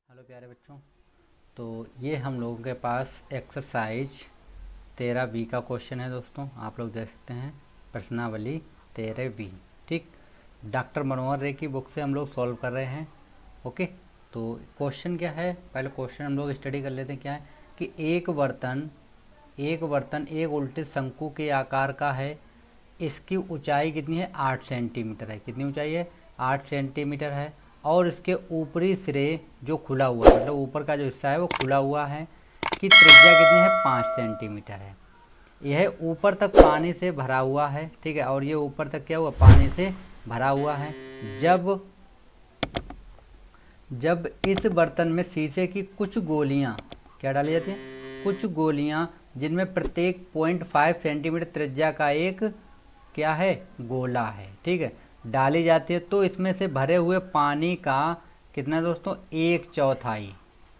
Hello प्यारे बच्चों। तो ये हम लोगों के पास एक्सरसाइज 13B का क्वेश्चन है दोस्तों। आप लोग देख सकते हैं प्रश्नावली 13B। ठीक, डॉक्टर मनोहर रे की बुक से हम लोग सॉल्व कर रहे हैं। ओके, तो क्वेश्चन क्या है, पहले क्वेश्चन हम लोग स्टडी कर लेते हैं। क्या है कि एक बर्तन एक उल्टे शंकु के आकार का है। इसकी ऊंचाई कितनी है? 8 सेंटीमीटर है। कितनी ऊंचाई है? 8 सेंटीमीटर है। और इसके ऊपरी सिरे जो खुला हुआ है, मतलब ऊपर का जो हिस्सा है वो खुला हुआ है, कि त्रिज्या कितनी है? 5 सेंटीमीटर है। यह ऊपर तक पानी से भरा हुआ है। ठीक है, और ये ऊपर तक क्या हुआ? पानी से भरा हुआ है। जब इस बर्तन में शीशे की कुछ गोलियां क्या डाली जाती हैं? कुछ गोलियां, जिनमें प्रत्येक 0.5 सेंटीमीटर त्रिज्या का एक क्या है? गोला है। ठीक है, डाली जाती है, तो इसमें से भरे हुए पानी का कितना दोस्तों? 1/4।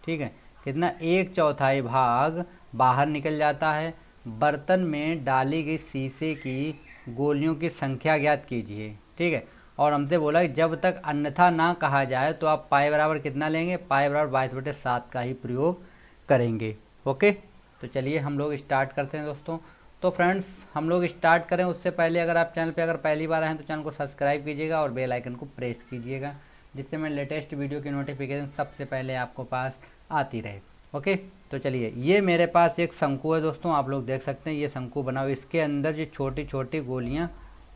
ठीक है, कितना? 1/4 भाग बाहर निकल जाता है। बर्तन में डाली गई शीशे की गोलियों की संख्या ज्ञात कीजिए। ठीक है, और हमसे बोला कि जब तक अन्यथा ना कहा जाए तो आप पाई बराबर कितना लेंगे? पाई बराबर 22/7 का ही प्रयोग करेंगे। ओके, तो चलिए हम लोग स्टार्ट करते हैं दोस्तों। तो फ्रेंड्स, हम लोग स्टार्ट करें उससे पहले अगर आप चैनल पे अगर पहली बार आए हैं तो चैनल को सब्सक्राइब कीजिएगा और बेल आइकन को प्रेस कीजिएगा, जिससे मैं लेटेस्ट वीडियो की नोटिफिकेशन सबसे पहले आपको पास आती रहे। ओके, तो चलिए, ये मेरे पास एक शंकु है दोस्तों। आप लोग देख सकते हैं ये शंकु बना हुआ, इसके अंदर जो छोटी छोटी गोलियाँ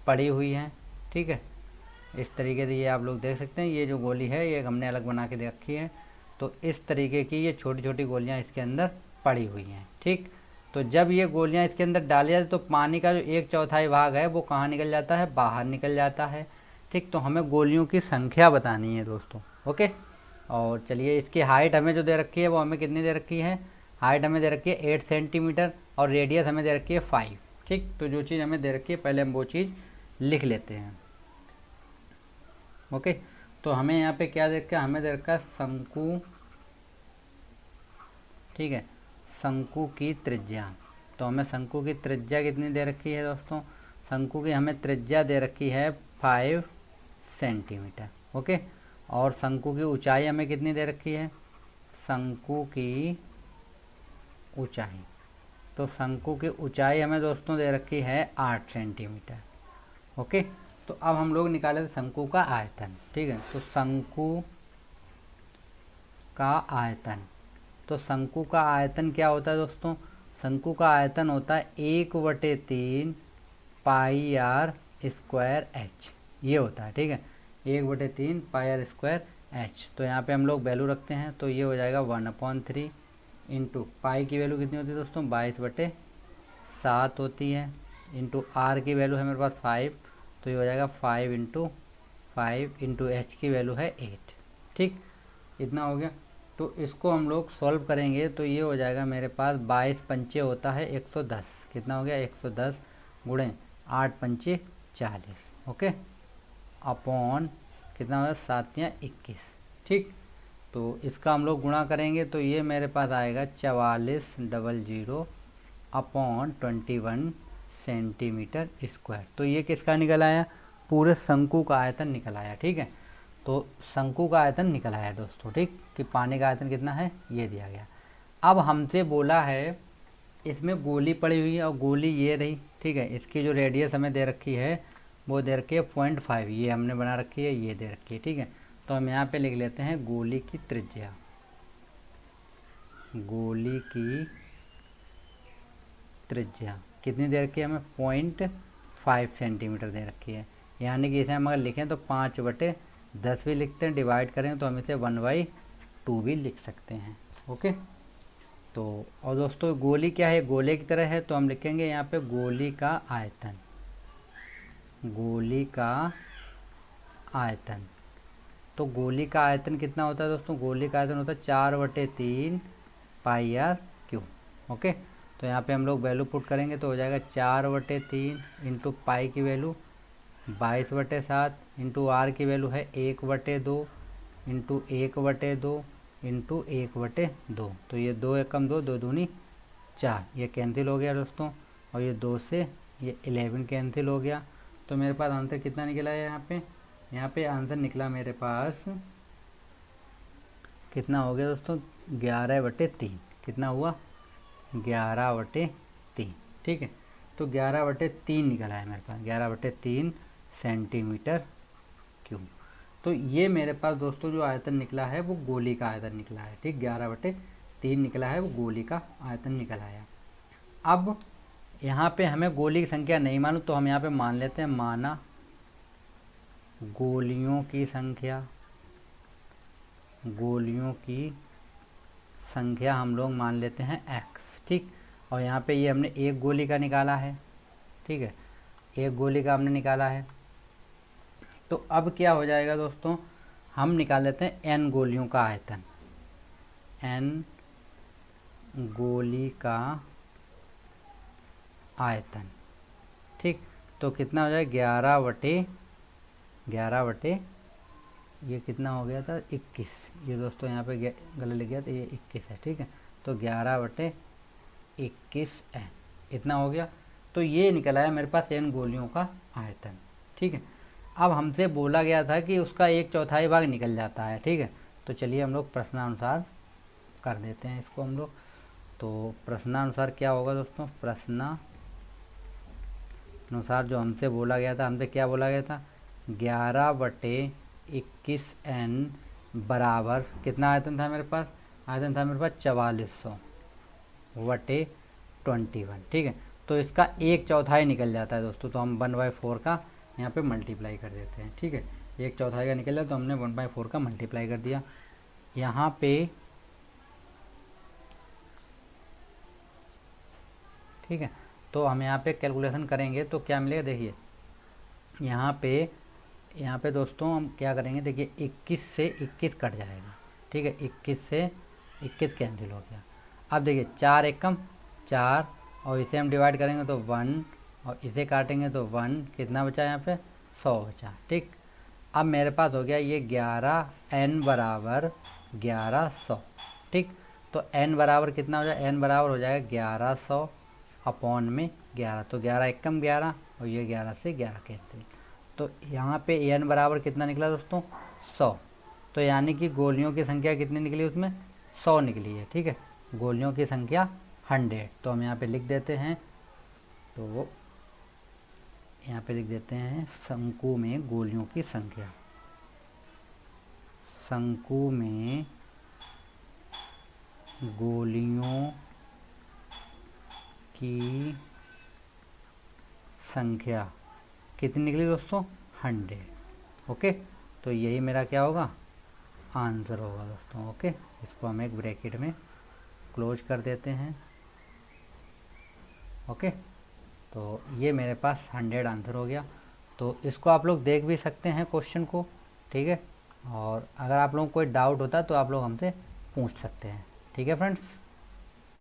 पड़ी हुई हैं। ठीक है, इस तरीके से ये आप लोग देख सकते हैं। ये जो गोली है ये हमने अलग बना के रखी है। तो इस तरीके की ये छोटी छोटी गोलियां इसके अंदर पड़ी हुई हैं। ठीक, तो जब ये गोलियां इसके अंदर डाली जाती तो पानी का जो 1/4 भाग है वो कहाँ निकल जाता है? बाहर निकल जाता है। ठीक, तो हमें गोलियों की संख्या बतानी है दोस्तों। ओके, और चलिए, इसकी हाइट हमें जो दे रखी है वो हमें कितनी दे रखी है? हाइट हमें दे रखी है 8 सेंटीमीटर और रेडियस हमें दे रखी है 5। ठीक, तो जो चीज़ हमें दे रखी है पहले हम वो चीज़ लिख लेते हैं। ओके, तो हमें यहाँ पे क्या दे रखा है? हमें दे रखा है शंकु। ठीक है, शंकु की त्रिज्या। तो हमें शंकु की त्रिज्या कितनी दे रखी है दोस्तों? शंकु की हमें त्रिज्या दे रखी है 5 सेंटीमीटर। ओके, और शंकु की ऊंचाई हमें कितनी दे रखी है? शंकु की ऊंचाई, तो शंकु की ऊंचाई हमें दोस्तों दे रखी है 8 सेंटीमीटर। ओके, तो अब हम लोग निकाले शंकु का आयतन। ठीक है, तो शंकु का आयतन, तो शंकु का आयतन क्या होता है दोस्तों? शंकु का आयतन होता है 1/3 पाई आर स्क्वायर एच। ये होता है। ठीक है, 1/3 पाई आर स्क्वायर एच। तो यहाँ पे हम लोग वैल्यू रखते हैं, तो ये हो जाएगा 1/3 इंटू पाई की वैल्यू कितनी होती है दोस्तों? 22/7 होती है, इंटू आर की वैल्यू है मेरे पास 5, तो ये हो जाएगा 5 इंटू एच की वैल्यू है 8। ठीक, इतना हो गया। तो इसको हम लोग सॉल्व करेंगे तो ये हो जाएगा मेरे पास 22 पंचे होता है 110। कितना हो गया? 110 गुणे 8 पंचे 40। ओके, अपॉन कितना हो गया? 7 या 21। ठीक, तो इसका हम लोग गुणा करेंगे तो ये मेरे पास आएगा 4400 अपॉन 21 सेंटीमीटर स्क्वायर। तो ये किसका निकल आया? पूरे शंकु का आयतन निकल आया। ठीक है, तो शंकु का आयतन निकल आया दोस्तों। ठीक, कि पानी का आयतन कितना है ये दिया गया। अब हमसे बोला है इसमें गोली पड़ी हुई है और गोली ये रही। ठीक है, इसकी जो रेडियस हमें दे रखी है वो दे रखी है 0.5, ये हमने बना रखी है, ये दे रखी है। ठीक है, तो हम यहाँ पे लिख लेते हैं गोली की त्रिज्या। गोली की त्रिज्या कितनी दे रखी है हमें? 0.5 सेंटीमीटर दे रखी है। यानी कि इसे हम अगर लिखें तो 5/10 भी लिखते हैं, डिवाइड करें तो हम इसे 1/2 भी लिख सकते हैं। ओके, तो और दोस्तों गोली क्या है? गोले की तरह है, तो हम लिखेंगे यहाँ पे गोली का आयतन। गोली का आयतन, तो गोली का आयतन कितना होता है दोस्तों? गोली का आयतन होता है 4/3 पाई आर क्यूब। ओके, तो यहाँ पे हम लोग वैल्यू पुट करेंगे तो हो जाएगा 4/3 इंटू पाई की वैल्यू 22/7 इंटू आर की वैल्यू है 1/2 इंटू 1/2 इंटू 1/2। तो ये 2 एकम 2, 2 दूनी 4, ये कैंसिल हो गया दोस्तों, और ये 2 से ये 11 कैंसिल हो गया। तो मेरे पास आंसर कितना निकला है? यहाँ पे आंसर निकला मेरे पास कितना हो गया दोस्तों, 11/3। कितना हुआ, 11/3। ठीक है, तो 11/3 निकला है मेरे पास, 11/3 सेंटीमीटर क्यूब। तो ये मेरे पास दोस्तों जो आयतन निकला है वो गोली का आयतन निकला है। ठीक, 11/3 निकला है, वो गोली का आयतन निकल आया। अब यहाँ पे हमें गोली की संख्या नहीं मालूम, तो हम यहाँ पे मान लेते हैं, माना गोलियों की संख्या हम लोग मान लेते हैं x। ठीक, और यहाँ पे ये हमने एक गोली का निकाला है। ठीक है, एक गोली का हमने निकाला है। तो अब क्या हो जाएगा दोस्तों, हम निकाल लेते हैं n गोलियों का आयतन, n गोली का आयतन। ठीक, तो कितना हो जाएगा, 11/11 ये कितना हो गया था, 21। ये दोस्तों यहाँ पे गलत लिख गया, तो ये 21 है। ठीक है, तो 11/21 n इतना हो गया। तो ये निकल आया मेरे पास n गोलियों का आयतन। ठीक है, अब हमसे बोला गया था कि उसका 1/4 भाग निकल जाता है। ठीक है, तो चलिए हम लोग प्रश्नानुसार कर देते हैं इसको हम लोग। तो प्रश्नानुसार क्या होगा दोस्तों, प्रश्नानुसार जो हमसे बोला गया था, हमसे क्या बोला गया था, 11/21 n बराबर कितना आयतन था मेरे पास, आयतन था मेरे पास 4400/21। ठीक है, तो इसका 1/4 निकल जाता है दोस्तों, तो हम 1/4 का यहाँ पे मल्टीप्लाई कर देते हैं। ठीक है, 1/4 का निकल जाए तो हमने 1/4 का मल्टीप्लाई कर दिया यहाँ पे। ठीक है, तो हम यहाँ पे कैलकुलेशन करेंगे तो क्या मिलेगा, देखिए यहाँ पे दोस्तों हम क्या करेंगे, देखिए 21 से 21 कट जाएगा। ठीक है, 21 से 21 कैंसिल हो गया। अब देखिए 4 एकम 4, और इसे हम डिवाइड करेंगे तो 1, और इसे काटेंगे तो 1, कितना बचा यहाँ पे, 100 बचा। ठीक, अब मेरे पास हो गया ये 11n बराबर 1100। ठीक, तो n बराबर कितना हो जाएगा, n बराबर हो जाएगा 1100/11। तो 11 एकम 11, और ये 11 से 11 कैंसिल। तो यहाँ पे n बराबर कितना निकला दोस्तों, 100। तो यानी कि गोलियों की संख्या कितनी निकली, उसमें 100 निकली है। ठीक है, गोलियों की संख्या 100। तो हम यहाँ पे लिख देते हैं, तो यहाँ पे लिख देते हैं शंकु में गोलियों की संख्या, शंकु में गोलियों की संख्या कितनी निकली दोस्तों, 100। ओके, तो यही मेरा क्या होगा, आंसर होगा दोस्तों। ओके, इसको हम एक ब्रैकेट में क्लोज कर देते हैं। ओके, तो ये मेरे पास 100 आंसर हो गया। तो इसको आप लोग देख भी सकते हैं क्वेश्चन को। ठीक है, और अगर आप लोगों को कोई डाउट होता है तो आप लोग हमसे पूछ सकते हैं। ठीक है फ्रेंड्स।